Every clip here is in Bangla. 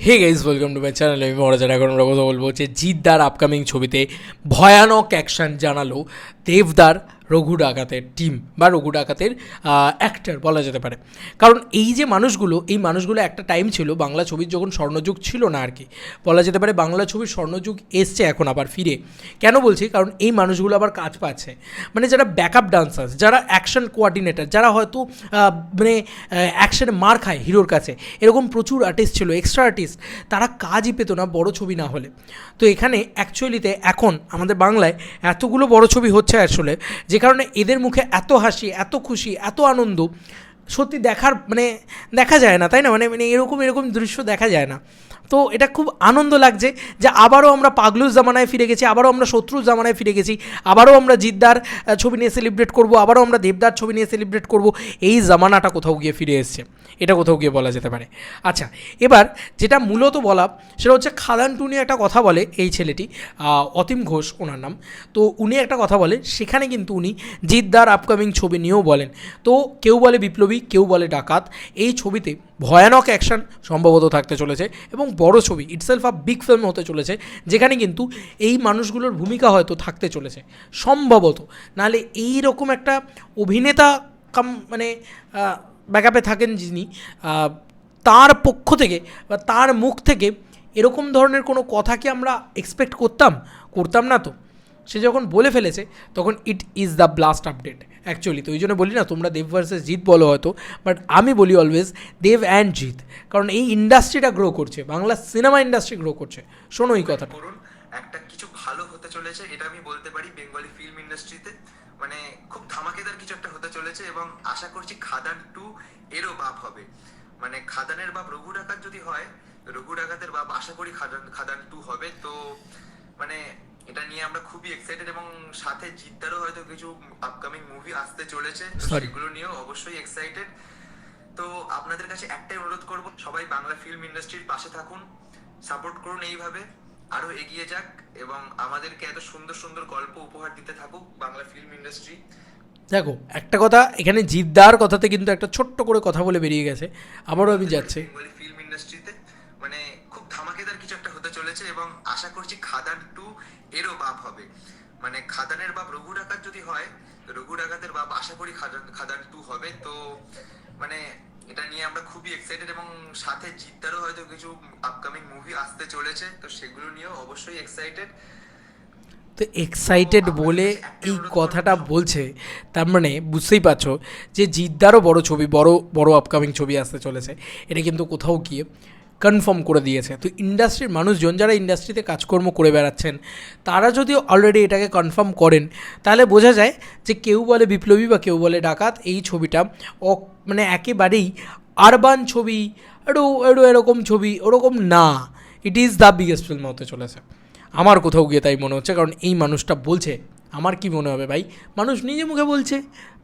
Hey guys welcome to my channel. আমি মহারাজার। এখন আমরা কথা বলবো যে জিদ্দার আপকামিং ছবিতে ভয়ানক অ্যাকশন জানালো দেবদার রঘু ডাকাতের টিম বা রঘু ডাকাতের অ্যাক্টর বলা যেতে পারে। কারণ এই যে মানুষগুলো একটা টাইম ছিল বাংলা ছবির যখন স্বর্ণযুগ ছিল না আর কি, বলা যেতে পারে বাংলা ছবির স্বর্ণযুগ এসছে এখন আবার ফিরে। কেন বলছি? কারণ এই মানুষগুলো আবার কাজ পাচ্ছে, মানে যারা ব্যাকআপ ডান্সার্স, যারা অ্যাকশন কোঅর্ডিনেটর, যারা হয়তো মানে অ্যাকশনে মার খায় হিরোর কাছে, এরকম প্রচুর আর্টিস্ট ছিল, এক্সট্রা আর্টিস্ট, তারা কাজই পেতো না বড় ছবি না হলে। তো এখানে অ্যাকচুয়ালিতে এখন আমাদের বাংলায় এতগুলো বড় ছবি হচ্ছে আসলে, যে কারণে এদের মুখে এত হাসি, এত খুশি, এত আনন্দ সত্যি দেখা যায় না, তাই না? মানে এরকম দৃশ্য দেখা যায় না। তো এটা খুব আনন্দ লাগছে যে আবারও আমরা পাগলুর জামানায় ফিরে গেছি, আবারও আমরা শত্রুর জামানায় ফিরে গেছি, আবারও আমরা জিদ্দার ছবি নিয়ে সেলিব্রেট করব, আবারও আমরা দেবদার ছবি নিয়ে সেলিব্রেট করব। এই জামানাটা কোথাও গিয়ে ফিরে এসছে, এটা কোথাও গিয়ে বলা যেতে পারে। আচ্ছা, এবার যেটা মূলত বলা সেটা হচ্ছে খাদান টু নিয়ে একটা কথা বলে এই ছেলেটি, অতীম ঘোষ ওনার নাম। তো উনি একটা কথা বলে, সেখানে কিন্তু উনি জিদ্দার আপকামিং ছবি নিয়েও বলেন। তো কেউ বলে বিপ্লবী, কেউ বলে ডাকাত। এই ছবিতে ভয়ানক অ্যাকশন সম্ভবত থাকতে চলেছে এবং বড় ছবি, ইটসেলফ আ বিগ ফিল্ম হতে চলেছে, যেখানে কিন্তু এই মানুষগুলোর ভূমিকা হয়তো থাকতে চলেছে সম্ভবত। নাহলে এই রকম একটা অভিনেতা মানে ব্যাকআপে থাকেন যিনি, তার পক্ষ থেকে বা তার মুখ থেকে এরকম ধরনের কোনো কথা কি আমরা এক্সপেক্ট করতাম না। তো সে যখন বলে ফেলেছে তখন it is the blast update actually. তো ওই জন্য বলি না, তোমরা দেব ভার্সেস জিৎ বলো হয়তো, বাট আমি বলি অলওয়েজ দেব অ্যান্ড জিৎ, কারণ এই ইন্ডাস্ট্রিটা গ্রো করছে, বাংলা সিনেমা ইন্ডাস্ট্রি গ্রো করছে। শোনো এই কথাটা, একটা কিছু ভালো হতে চলেছে, এটা আমি বলতে পারি বেঙ্গলি ফিল্ম ইন্ডাস্ট্রিতে। মানে খুব ধামাকেদার কিছু একটা হতে চলেছে এবং আশা করছি খাদান টু এরও বাপ হবে। মানে খাদানের বাপ রঘু ডাকাত যদি হয়, রঘু ডাকাতের বাপ আশা করি খাদান টু হবে। তো মানে এটা নিয়ে আমরা খুবই এক্সাইটেড এবং সাথে জিদ্দারও হয়তো কিছু আপকামিং মুভি আসতে চলেছে, সেগুলো নিয়েও অবশ্যই এক্সাইটেড। তো আপনাদের কাছে একটাই অনুরোধ করব, সবাই বাংলা ফিল্ম ইন্ডাস্ট্রির পাশে থাকুন, সাপোর্ট করুন, এইভাবে আরো এগিয়ে যাক এবং আমাদেরকে এত সুন্দর সুন্দর গল্প উপহার দিতে থাকুক বাংলা ফিল্ম ইন্ডাস্ট্রি। দেখো একটা কথা, এখানে জিদ্দার কথাতে কিন্তু একটা ছোট্ট করে কথা বলে বেরিয়ে গেছে, আবারও আমি যাচ্ছি। বেঙ্গলি ফিল্ম ইন্ডাস্ট্রিতে মানে খুব ধামাকেদার কিছু একটা হতে চলেছে এবং আশা করছি খাদান টু এরও বাপ হবে। মানে খাদানের বাপ রঘু ডাকাত যদি হয়, রঘু ডাকাতের বাপ আশা করি খাদান টু হবে। তো মানে এটা নিয়ে আমরা খুবই এক্সাইটেড এবং সাথে জিদ্দারও হয়তো কিছু আপকামিং মুভি আসতে চলেছে, তো সেগুলো নিয়েও অবশ্যই এক্সাইটেড। তো এক্সাইটেড বলে এই কথাটা বলছে, তার মানে বুঝতেই পারছো যে জিদ্দারও বড় ছবি, বড় আপকামিং ছবি আসতে চলেছে। এটা কিন্তু কোথাও গিয়ে কনফার্ম করে দিয়েছে। তো ইন্ডাস্ট্রির মানুষজন যারা ইন্ডাস্ট্রিতে কাজকর্ম করে বেড়াচ্ছেন, তারা যদি অলরেডি এটাকে কনফার্ম করেন, তাহলে বোঝা যায় যে কেউ বলে বিপ্লবী বা কেউ বলে ডাকাত, এই ছবিটা মানে একেবারেই আরবান ছবি, একটু এরকম ছবি, ওরকম না। It is the biggest film হতে চলেছে আমার কোথাও গিয়ে, তাই মনে হচ্ছে। কারণ এই মানুষটা বলছে, আমার কি মনে হবে ভাই, মানুষ নিজে মুখে বলছে,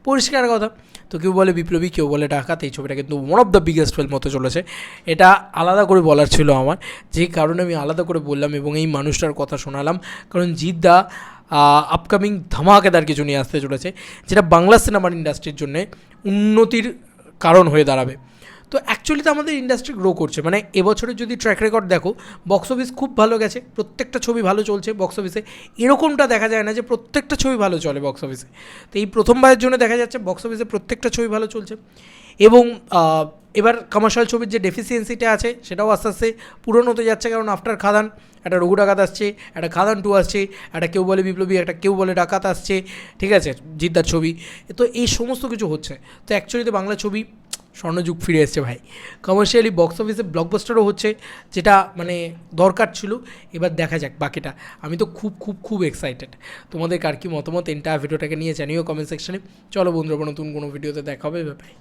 পরিষ্কার কথা। তো কেউ বলে বিপ্লবী, কেউ বলে ডাকাত, এই ছবিটা কিন্তু one of the biggest film হতে চলেছে। এটা আলাদা করে বলার ছিল আমার, যে কারণে আমি আলাদা করে বললাম এবং এই মানুষটার কথা শোনালাম। কারণ জিদ্দা আপকামিং ধামাকেদার কিছু নিয়ে আসতে চলেছে, যেটা বাংলা সিনেমার ইন্ডাস্ট্রির জন্যে উন্নতির কারণ হয়ে দাঁড়াবে। তো অ্যাকচুয়ালি তো আমাদের ইন্ডাস্ট্রি গ্রো করছে। মানে এবছরের যদি ট্র্যাক রেকর্ড দেখো, বক্স অফিস খুব ভালো গেছে, প্রত্যেকটা ছবি ভালো চলছে বক্স অফিসে। এরকমটা দেখা যায় না যে প্রত্যেকটা ছবি ভালো চলে বক্স অফিসে। তো এই প্রথমবারের জন্য দেখা যাচ্ছে বক্স অফিসে প্রত্যেকটা ছবি ভালো চলছে এবং এবার কমার্শিয়াল ছবির যে ডেফিসিয়েন্সিটা আছে সেটাও আস্তে আস্তে পূরণ হতে যাচ্ছে। কারণ আফটার খাদান একটা রঘু ডাকাত আসছে, একটা খাদান টু আসছে, একটা কেউ বলে বিপ্লবী, একটা কেউ বলে ডাকাত আসছে, ঠিক আছে, জিদ্দার ছবি। তো এই সমস্ত কিছু হচ্ছে। তো অ্যাকচুয়ালিতে বাংলা ছবি স্বর্ণযুগ ফিরে এসছে ভাই। কমার্শিয়ালি বক্স অফিসে ব্লকবাস্টারও হচ্ছে, যেটা মানে দরকার ছিল। এবার দেখা যাক বাকিটা। আমি তো খুব এক্সাইটেড। তোমাদের কার কি মতামত ভিডিওটাকে নিয়ে জানিও কমেন্ট সেকশনে। চলো বন্ধুরা, নতুন কোনো ভিডিওতে দেখা হবে, বাই।